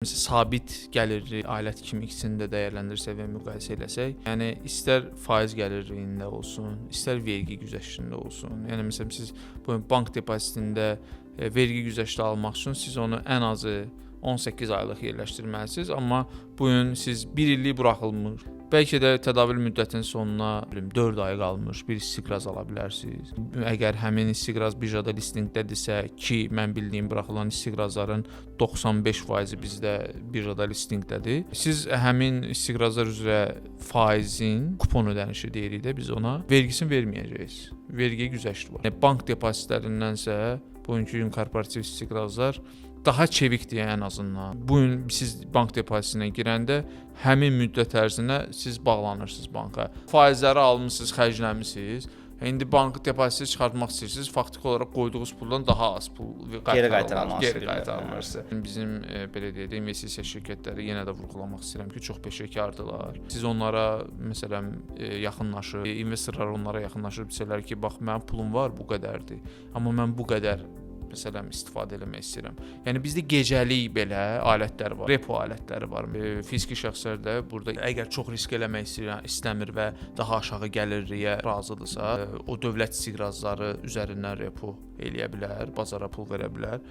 Məsələn, sabit gəlirli alət kimi ikisini də dəyərləndirsək və müqayisə eləsək, yəni istər faiz gəlirliyində olsun, istər vergi güzəştində olsun. Yəni məsələn siz bu bank depozitində vergi güzəşti almaq üçün siz onu ən azı 18 aylıq yerləşdirməlisiniz, amma bu gün siz 1 illik buraxılmış, bəlkə də tədavül müddətinin sonuna 4 ay qalmış bir istiqraz ala bilərsiniz. Əgər həmin istiqraz birjada listinqdədirsə ki, mən bildiyim buraxılan istiqrazların 95%-i bizdə birjada listinqdədir. Siz həmin istiqrazlar üzrə faizin kupon ödənişi deyirik də biz ona, vergisini verməyəcəksiniz. Vergi güzəşti var. Bank depozitlərindənsə bugünkü gün korporativ istiqrazlar daha çevikdir ən azından. Bu gün siz bank depozitinə girəndə həmin müddət ərzində siz bağlanırsınız banka. Faizləri almısınız, xərcləmisiniz. İndi bank depoziti çıxartmaq istəyirsiniz, faktiki olaraq qoyduğunuz puldan daha az pul geri qaytarılmırsınız. Bizim belə deyək, investisiya şirkətləri yenə də vurğulamaq istəyirəm ki, çox peşəkardılar. Siz onlara məsələn yaxınlaşır, investorlar onlara yaxınlaşıb desələr ki, bax mənim pulum var, bu qədərdir. Amma mən bu qədər məsələn istifadə etmək istəyirəm. Yəni bizdə gecəlik belə alətlər var, repo alətləri var. Fiziki şəxslər də burada əgər çox risk eləmək istəmir və daha aşağı gəlirliyə razıdırsa, o dövlət istiqrazları üzərindən repo eləyə bilər, bazara pul verə bilər.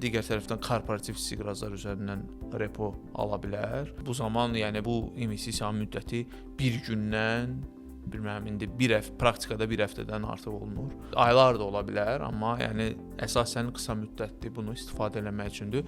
Digər tərəfdən korporativ istiqrazlar üzərindən repo ala bilər. Bu zaman yəni bu investisiya müddəti bir gündən bilmirəm, indi praktikada bir həftədən artıq olunur. Aylar da ola bilər, amma yəni əsasən qısa müddətli bunu istifadə etmək üçündür.